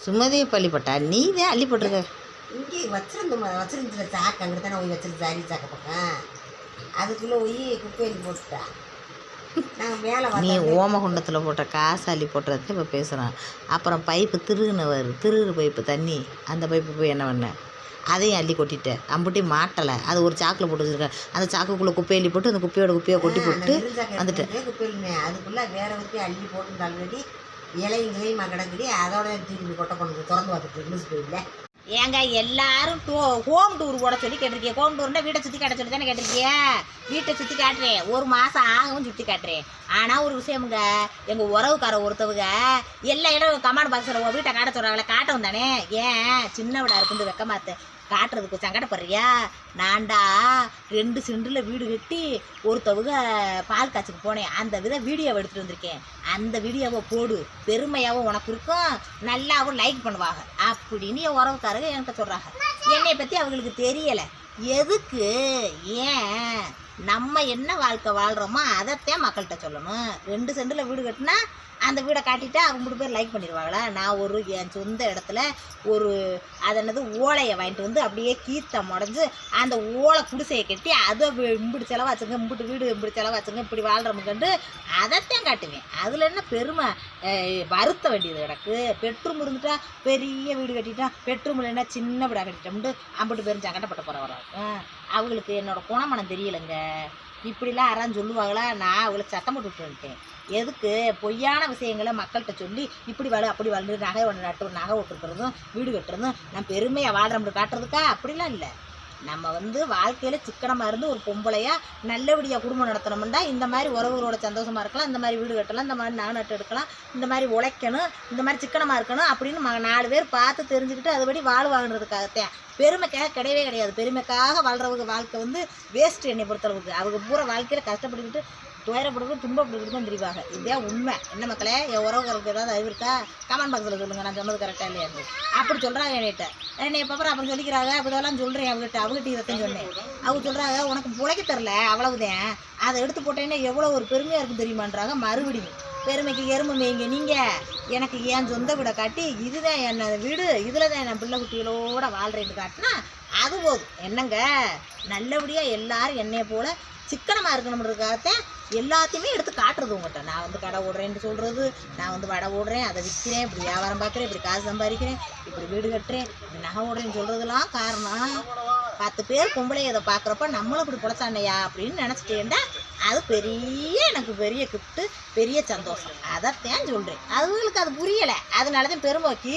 சுமதியை பள்ளிப்பட்டா நீ தான் அள்ளி போட்டிருக்க. இங்கே வச்சிருந்துச்சு சாக்கு அங்கிட்டு தானே போய் வச்சிருந்து சாரி சாக்க பக்கம் அதுக்குள்ளே போய் குப்பையில் போட்டுட்டா. நாங்கள் மேலே நீ ஓமகுண்டத்தில் போட்ட காசு அள்ளி போட்டுறதுக்கு இப்போ பேசுகிறான். அப்புறம் பைப்பு திருறு பைப்பு தண்ணி, அந்த பைப்பு போய் என்ன பண்ண, அதையும் அள்ளி கொட்டிட்டேன். அம்புட்டி மாட்டலை, அது ஒரு சாக்கில் போட்டு வச்சுருக்கேன். அந்த சாக்குக்குள்ளே குப்பையை அள்ளி போட்டு அந்த குப்பையை கொட்டி போட்டு வந்துட்டேன். குப்பையிலுமே அதுக்குள்ளே வேற ஒருத்தையும் அள்ளி போட்டு ஆல்ரெடி இலையும் கிடக்குடி. அதோட திரும்பி கொட்டை கொண்டு திறந்து பார்த்துட்டு நியூஸ் போயிடல. ஏங்க எல்லாரும் ஹோம் டூர் போட சொல்லி கேட்டிருக்கேன். ஹோம் டூர்னா வீட்டை சுற்றி காட்ட சொல்லி தானே கேட்டிருக்கிய. வீட்டை சுற்றி காட்டுறேன், ஒரு மாதம் ஆகவும் சுற்றி காட்டுறேன். ஆனால் ஒரு விஷயமுங்க, எங்கள் உறவுக்கார ஒருத்தவங்க எல்லா இடம் கமாண்ட் பாக்ஸில் வீட்டை காட்ட சொல்கிறாங்களே, காட்டவும் தானே. ஏன் சின்ன விடா இருக்குது வெக்கமாத்து காட்டுறதுக்கு சங்கடப்படுறியா? நான்டா 2 சென்டில் வீடு கட்டி ஒருத்தவங்க பால் காய்ச்சிக்கு போனேன். அந்த வீடியோவை எடுத்துகிட்டு வந்திருக்கேன். அந்த வீடியோவை போடு, பெருமையாகவும் உனக்கு இருக்கும், நல்லாவும் லைக் பண்ணுவாங்க அப்படின்னு என் உறவுக்காரங்க என்கிட்ட சொல்கிறாங்க. என்னை பற்றி அவங்களுக்கு தெரியலை. எதுக்கு? ஏன் நம்ம என்ன வாழ்க்கை வாழ்கிறோமோ அதைத்தான் மக்கள்கிட்ட சொல்லணும். 2 சென்டில் வீடு கட்டினா அந்த வீடை காட்டிட்டா அவங்க 3 பேர் லைக் பண்ணிடுவாங்களா? நான் என் சொந்த இடத்துல அது ஓலையை வாங்கிட்டு வந்து அப்படியே கீத்தை முடஞ்சு அந்த ஓலை குடிசையை கட்டி அதை இப்படி செலவாச்சுங்க, இம்பிட்டு வீடு இப்படி செலவாச்சுங்க, இப்படி வாழ்கிறோமுங்கண்டு அதைத்தான் காட்டுவேன். அதில் என்ன பெருமை வருத்த வேண்டியது கிடக்கு? பெட்ரூம் இருந்துட்டா பெரிய வீடு கட்டிட்டா, பெட்ரூம் இல்லைன்னா சின்ன வீடாக கட்டிட்டோம்ட்டு அம்பிட்டு பேரும் சங்கடப்பட்ட போகிறவராங்க. அவங்களுக்கு என்னோட குணமனம் தெரியலைங்க. இப்படிலாம் யாராவது சொல்லுவாங்களா? நான் அவங்கள சத்தம் போட்டு வந்துட்டேன். எதுக்கு? பொய்யான விஷயங்களை மக்கள்கிட்ட சொல்லி இப்படி வாழ அப்படி வாழ்ந்து நகை நகை விட்டுருக்கிறதும் வீடு கட்டுறதும் நான் பெருமையாக வாழ்கிறோம்னு காட்டுறதுக்கா? அப்படிலாம் இல்லை. நம்ம வாழ்க்கையில் சிக்கனமாக இருந்து ஒரு பொம்பளையாக நல்லபடியாக குடும்பம் நடத்தணும்னா இந்த மாதிரி உறவுகளோட சந்தோஷமாக இருக்கலாம், இந்த மாதிரி வீடு கட்டலாம், இந்த மாதிரி நகை நட்டு எடுக்கலாம், இந்த மாதிரி உழைக்கணும், இந்த மாதிரி சிக்கனமாக இருக்கணும் அப்படின்னு 4 பேர் பார்த்து தெரிஞ்சுக்கிட்டு அதுபடி வாழ்வாங்கன்றதுக்காகத்தான். பெருமைக்காக கிடையவே கிடையாது. பெருமைக்காக வாழ்கிறவங்க வாழ்க்கை வேஸ்ட்டு. என்னை பொறுத்தளவுக்கு அவங்க பூரா வாழ்க்கையில் கஷ்டப்பட்டுக்கிட்டு துயரப்படுறது துன்பப்படுறது தான் தெரிவாங்க. இதுதான் உண்மை. என்ன மக்களே, என் உறவுகளுக்கு ஏதாவது அறிவு இருக்கா? கமெண்ட் பாக்ஸில் சொல்லுங்கள், நான் சொன்னது கரெக்டாக இல்லையா இருந்து. அப்படி சொல்கிறாங்க என்கிட்ட. என்னை அப்புறம் சொல்லிக்கிறாங்க, அப்போதெல்லாம் சொல்கிறேன் அவங்ககிட்ட இதைத்தான் சொன்னேன். அவங்க சொல்கிறாங்க, உனக்கு பிழைக்க தரல அவ்வளவுதான், அதை எடுத்து போட்டேன்னா எவ்வளோ ஒரு பெருமையாக இருக்கும் தெரியுமான்றாங்க. மறுபடியும் பெருமைக்கு எறும்பு மேய்ங்க நீங்கள். எனக்கு என் சொந்த வீடை காட்டி இதுதான் என்ன வீடு, இதில் தான் நான் பிள்ளை குட்டிகளோட வாழ்கிறேன்னு காட்டினா அது போதும். என்னங்க, நல்லபடியாக எல்லாரும் என்னைய போல் சிக்கனமாக இருக்கணுன்றதுக்காகத்தான் எல்லாத்தையுமே எடுத்து காட்டுறது உங்கள்கிட்ட. நான் கடை ஓடுறேன்னு சொல்கிறது, நான் வடை ஓடுறேன், அதை விற்கிறேன், இப்படி வியாபாரம் பார்க்குறேன், இப்படி காசு சம்பாதிக்கிறேன், இப்படி வீடு கட்டுறேன், இப்படி நகை ஓடுறேன்னு சொல்கிறதுலாம் காரணம் 10 பேர் பொம்பளை இதை பார்க்குறப்ப நம்மளும் இப்படி பொழைச்சாண்டையா அப்படின்னு நினச்சிட்டேன்டா அது எனக்கு பெரிய கிஃப்ட்டு, பெரிய சந்தோஷம். அதைத்தான் சொல்கிறேன். அதுங்களுக்கு அது புரியலை, அதனால தான் பெருமைக்கு